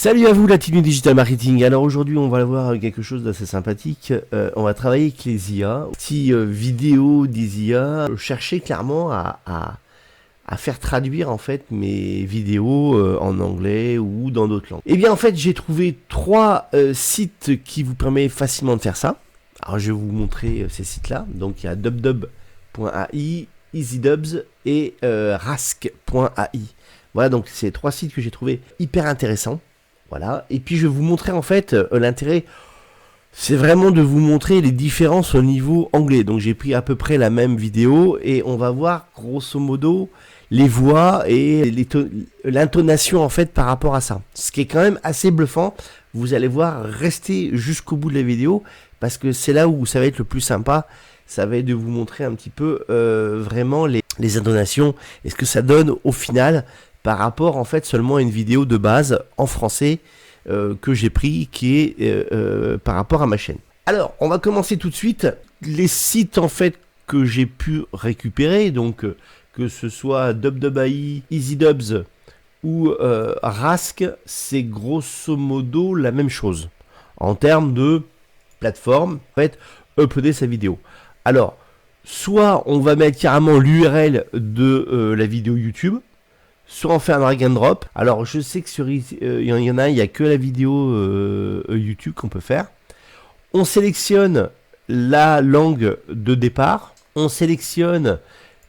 Salut à vous la team du Digital Marketing. Alors aujourd'hui on va voir quelque chose d'assez sympathique. On va travailler avec les IA. Petite vidéo des IA. Chercher clairement à faire traduire en fait mes vidéos en anglais ou dans d'autres langues. Et bien en fait j'ai trouvé trois sites qui vous permettent facilement de faire ça. Alors je vais vous montrer ces sites là. Donc il y a dubdub.ai, EasyDubs et rask.ai. Voilà, donc c'est trois sites que j'ai trouvé hyper intéressants. Voilà, et puis je vais vous montrer en fait l'intérêt, c'est vraiment de vous montrer les différences au niveau anglais. Donc j'ai pris à peu près la même vidéo et on va voir grosso modo les voix et l'intonation en fait par rapport à ça. Ce qui est quand même assez bluffant, vous allez voir, rester jusqu'au bout de la vidéo parce que c'est là où ça va être le plus sympa. Ça va être de vous montrer un petit peu vraiment les intonations et ce que ça donne au final par rapport en fait seulement à une vidéo de base en français que j'ai pris qui est par rapport à ma chaîne. Alors on va commencer tout de suite. Les sites en fait que j'ai pu récupérer, donc que ce soit dubdub.ai, EasyDubs ou Rask, c'est grosso modo la même chose en termes de plateforme, en fait, uploader sa vidéo. Alors, soit on va mettre carrément l'URL de la vidéo YouTube, soit on fait un drag and drop. Alors, je sais que sur il y en a, il n'y a que la vidéo YouTube qu'on peut faire. On sélectionne la langue de départ. On sélectionne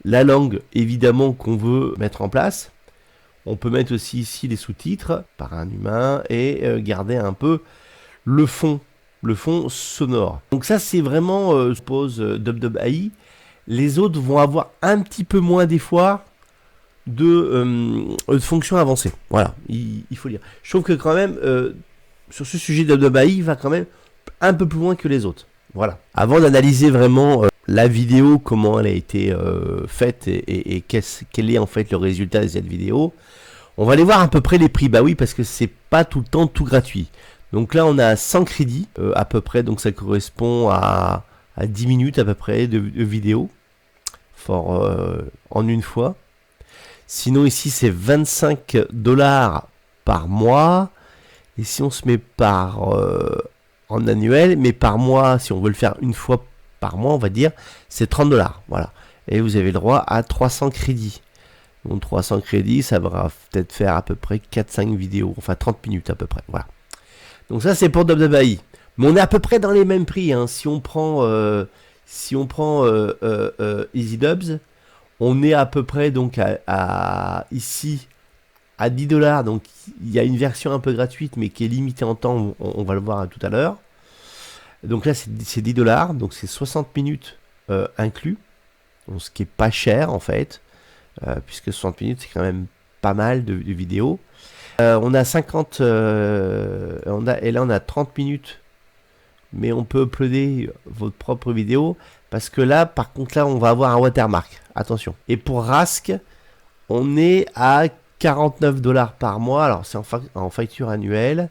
la langue, évidemment, qu'on veut mettre en place. On peut mettre aussi ici les sous-titres par un humain et garder un peu le fond sonore. Donc ça c'est vraiment je suppose dubdub.ai. Les autres vont avoir un petit peu moins des fois de fonctions avancées. Voilà, il faut dire. Je trouve que quand même sur ce sujet dubdub.ai va quand même un peu plus loin que les autres. Voilà. Avant d'analyser vraiment la vidéo, comment elle a été faite et quel est en fait le résultat de cette vidéo, on va aller voir à peu près les prix. Bah oui, parce que c'est pas tout le temps tout gratuit. Donc là on a 100 crédits à peu près, donc ça correspond à 10 minutes à peu près de vidéo en une fois. Sinon ici c'est 25 $ par mois, et si on se met en annuel, mais par mois, si on veut le faire une fois par mois on va dire, c'est 30 $. Voilà, et vous avez le droit à 300 crédits. Donc 300 crédits ça va peut-être faire à peu près 4-5 vidéos, enfin 30 minutes à peu près, voilà. Donc ça c'est pour dubdub.ai. Mais on est à peu près dans les mêmes prix. Hein. Si on prend EasyDubs, on est à peu près donc ici à 10 $. Donc il y a une version un peu gratuite mais qui est limitée en temps. On va le voir tout à l'heure. Donc là c'est 10 $. Donc c'est 60 minutes inclus. Donc, ce qui est pas cher en fait. Puisque 60 minutes c'est quand même pas mal de vidéos. On a 50 et là on a 30 minutes, mais on peut uploader votre propre vidéo parce que là par contre là on va avoir un watermark, attention. Et pour Rask on est à 49 $ par mois. Alors c'est en facture annuelle,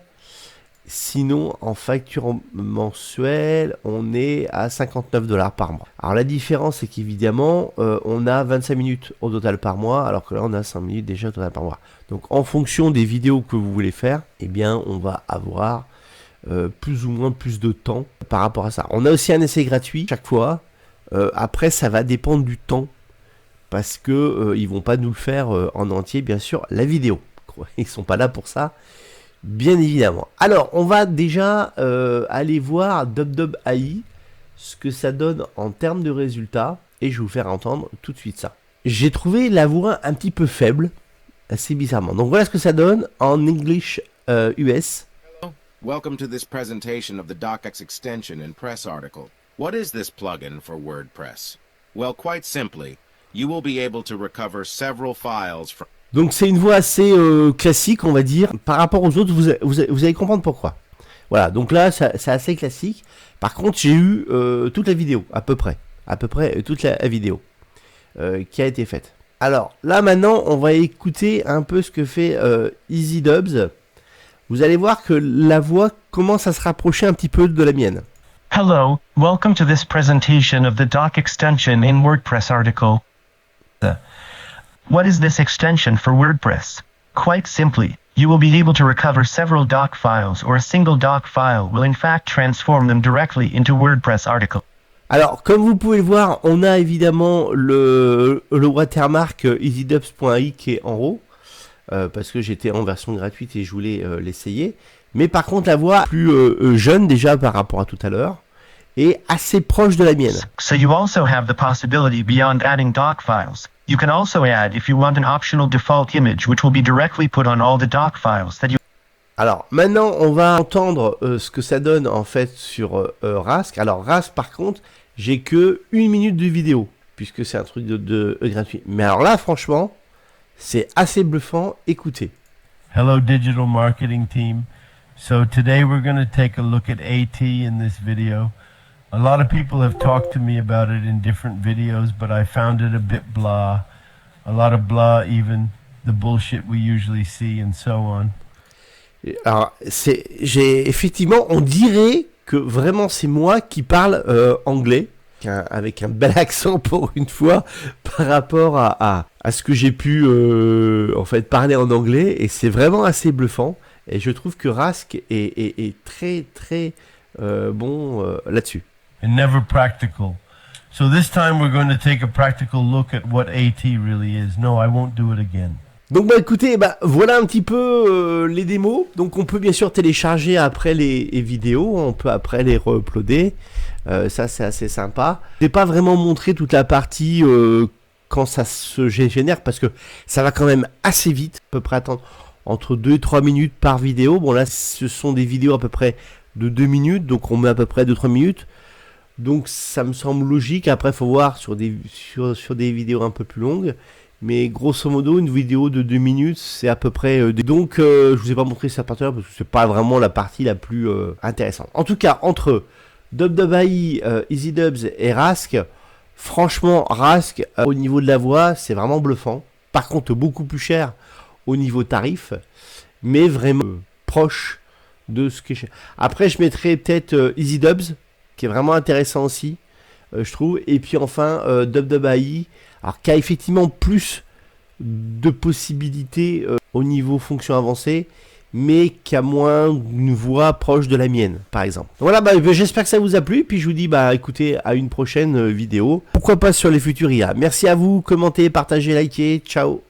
sinon en facture mensuelle on est à 59 $ par mois. Alors la différence c'est qu'évidemment on a 25 minutes au total par mois, alors que là on a 5 minutes déjà au total par mois. Donc en fonction des vidéos que vous voulez faire, eh bien on va avoir plus ou moins plus de temps par rapport à ça. On a aussi un essai gratuit chaque fois. Après ça va dépendre du temps, parce que ils vont pas nous le faire en entier bien sûr la vidéo. Ils sont pas là pour ça. Bien évidemment. Alors, on va déjà aller voir dubdub.ai, ce que ça donne en termes de résultats, et je vais vous faire entendre tout de suite ça. J'ai trouvé la voix un petit peu faible, assez bizarrement. Donc voilà ce que ça donne en English US. Hello. Welcome to this presentation of the DocX extension and press article. What is this plugin for WordPress? Well, quite simply, you will be able to recover several files from... Donc c'est une voix assez classique, on va dire. Par rapport aux autres, vous allez comprendre pourquoi. Voilà, donc là, c'est assez classique. Par contre, j'ai eu toute la vidéo, à peu près toute la vidéo qui a été faite. Alors, là, maintenant, on va écouter un peu ce que fait EasyDubs. Vous allez voir que la voix commence à se rapprocher un petit peu de la mienne. Hello, welcome to this presentation of the doc extension in WordPress article. What is this extension for WordPress? Quite simply, you will be able to recover several doc files, or a single doc file will in fact transform them directly into WordPress article. Alors, comme vous pouvez le voir, on a évidemment le watermark easydubs.ai qui est en haut, parce que j'étais en version gratuite et je voulais l'essayer. Mais par contre, la voix plus jeune déjà par rapport à tout à l'heure, est assez proche de la mienne. So you also have the possibility beyond adding doc files. You can also add, if you want, an optional default image, which will be directly put on all the doc files that you... Alors, maintenant, on va entendre ce que ça donne en fait sur Rask. Alors, Rask, par contre, j'ai que 1 minute de vidéo, puisque c'est un truc de gratuit. Mais alors là, franchement, c'est assez bluffant. Écoutez. Hello, digital marketing team. So today we're going to take a look at AT in this video. A lot of people have talked to me about it in different videos, but I found it a bit blah. A lot of blah, even the bullshit we usually see and so on. Alors, effectivement, on dirait que vraiment c'est moi qui parle anglais, avec un bel accent pour une fois, par rapport à ce que j'ai pu en fait parler en anglais, et c'est vraiment assez bluffant. Et je trouve que Rask est très très bon là-dessus. And never practical. So this time we're going to take a practical look at what AT really is. No, I won't do it again. Donc bah écoutez, voilà un petit peu les démos. Donc on peut bien sûr télécharger après les vidéos, on peut après les re-uploader. Ça c'est assez sympa. Je n'ai pas vraiment montré toute la partie quand ça se génère, parce que ça va quand même assez vite, à peu près attendre entre 2 et 3 minutes par vidéo. Bon là ce sont des vidéos à peu près de 2 minutes, donc on met à peu près 2-3 minutes. Donc ça me semble logique. Après, il faut voir sur des vidéos un peu plus longues. Mais grosso modo, une vidéo de 2 minutes, c'est à peu près... Donc, je vous ai pas montré cette partie-là parce que c'est pas vraiment la partie la plus intéressante. En tout cas, entre Dubdub.ai, EasyDubs et Rask, franchement, Rask, au niveau de la voix, c'est vraiment bluffant. Par contre, beaucoup plus cher au niveau tarif, mais vraiment proche de ce que j'ai. Après, je mettrai peut-être EasyDubs, qui est vraiment intéressant aussi, je trouve. Et puis enfin, Dubdub.ai, alors qui a effectivement plus de possibilités au niveau fonction avancée, mais qui a moins une voix proche de la mienne, par exemple. Donc voilà, j'espère que ça vous a plu. Puis je vous dis, écoutez, à une prochaine vidéo. Pourquoi pas sur les futurs IA. Merci à vous, commentez, partagez, likez. Ciao.